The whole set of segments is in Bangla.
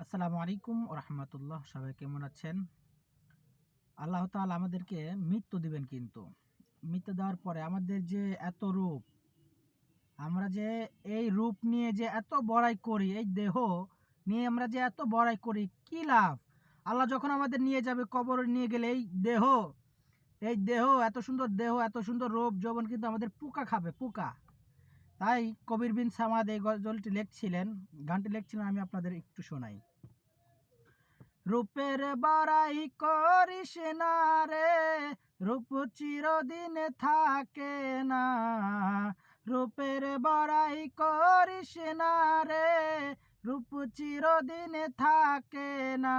আসসালামু আলাইকুম ও রহমতুল্লাহ। সবাই কেমন আছেন? আল্লাহ তাআলা আমাদেরকে মৃত্যু দিবেন, কিন্তু মৃত্যু দেওয়ার পরে আমাদের যে এত রূপ, আমরা যে এই রূপ নিয়ে যে এত বড়াই করি, এই দেহ নিয়ে আমরা যে এত বড়াই করি, কি লাভ? আল্লাহ যখন আমাদের নিয়ে যাবে, কবরে নিয়ে গেলে এই দেহ এত সুন্দর দেহ, এত সুন্দর রূপ যৌবন কিন্তু আমাদের পোকা খাবে, পোকা। তাই কবির বিন সামাদ এই গজলটি লিখছিলেন, গানটি লিখছিলেন, আমি আপনাদের একটু শোনাই। রূপের বড়াই করিস না রে, রূপ চিরদিন থাকে না। রূপের বড়াই করিস না রে, রূপ চিরদিন থাকে না।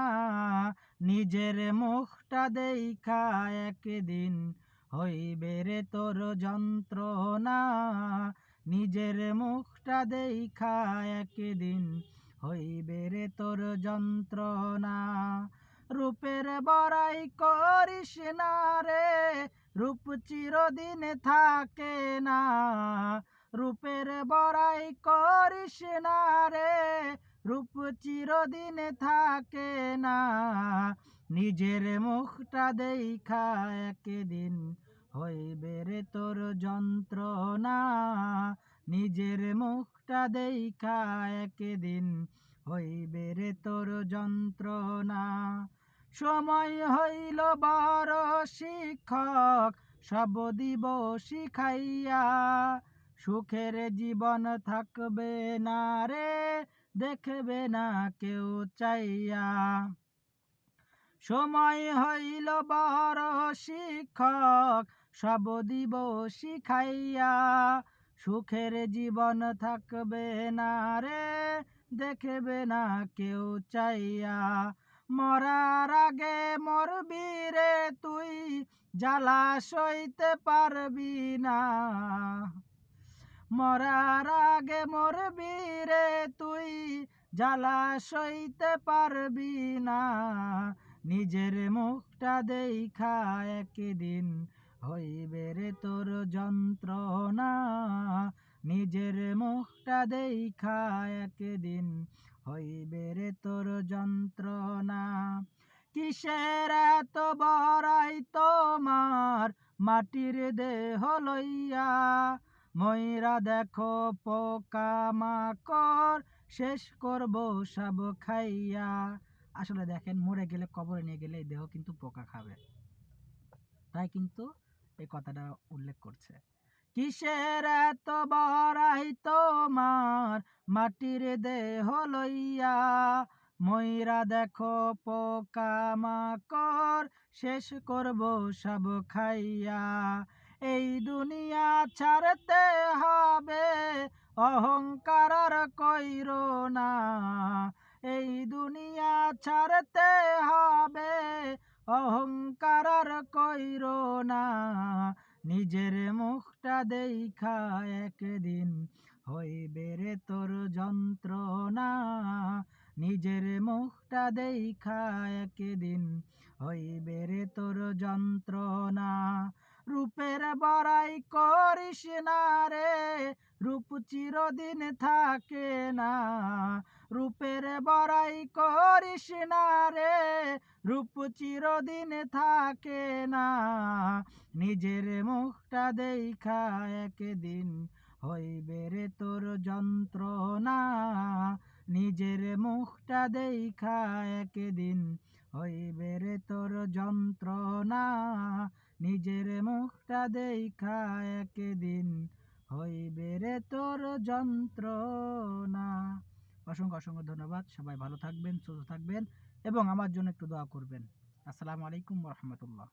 নিজের মুখটা দেইখা একদিন হইবে রে তোর যন্ত্রণা। নিজের মুখটা দেইখা একদিন হইবে রে তোর যন্ত্রণা। রূপের বড়াই করিস না রে, রূপ চিরদিন থাকে না। রূপের বড়াই করিস না রে, রূপ চিরদিন থাকে না। নিজের মুখটা দেইখা একদিন হইবে রে তোর যন্ত্রণা। নিজের মুখটা দেইখা একদিন হইবে রে তোর যন্ত্রণা। সময় হইল বড় শিক্ষক, সব দিব শিখাইয়া। সুখের জীবন থাকবে না রে, দেখবে না কেউ চাইয়া। সময় হইল বড় শিক্ষক, সব দিব শিখাইয়া। সুখের জীবন থাকবে না রে, দেখবে না কেউ চাইয়া। মরার আগে মরবি রে তুই, জ্বালা সইতে পারবি না। মরার আগে মরবি রে তুই, জ্বালা সইতে পারবি না। নিজের মুখটা দেইখা একদিন হইবে রে তোর যন্ত্রণা। নিজের মুখটা দেইখা একদিন হইবে রে তোর যন্ত্রণা। কিসের এত বড়াই তোমার, মাটির দেহ লইয়া। ময়রা দেখো পোকা মাকড়, শেষ করব সব খাইয়া। আসলে দেখেন, মরে গেলে, কবরে নিয়ে গেলে এই দেহ কিন্তু পোকা খাবে, তাই কিন্তু এই কথাটা উল্লেখ করছে। কিসের এত বড়াই তোমার, মাটির দেহ লইয়া। ময়রা দেখো পোকা মাকড়, শেষ করব সব খাইয়া। এই দুনিয়া ছাড়তে হবে, অহংকার আর কইরো না। এই দুনিয়া ছাড়তে হবে, অহংকার আর কইরো না। নিজের মুখটা দেইখা একদিন হইবে রে তোর যন্ত্রণা। নিজের মুখটা দেইখা একদিন হইবে রে তোর যন্ত্রণা। রূপের বড়াই করিস না রে, রূপ চিরদিন থাকে না। রূপের বড়াই করিস না রে, রূপ চিরদিন থাকে না। নিজের মুখটা দেইখা একদিন হইবে রে তোর যন্ত্রণা। নিজের মুখটা দেইখা একদিন হইবে রে তোর যন্ত্রণা। নিজের মুখটা দেইখা একদিন হইবে রে তোর যন্ত্রণা। অসংখ্য অসংখ্য ধন্যবাদ। সবাই ভালো থাকবেন, সুস্থ থাকবেন এবং আমার জন্য একটু দোয়া করবেন। আসসালামু আলাইকুম ওয়া রাহমাতুল্লাহ।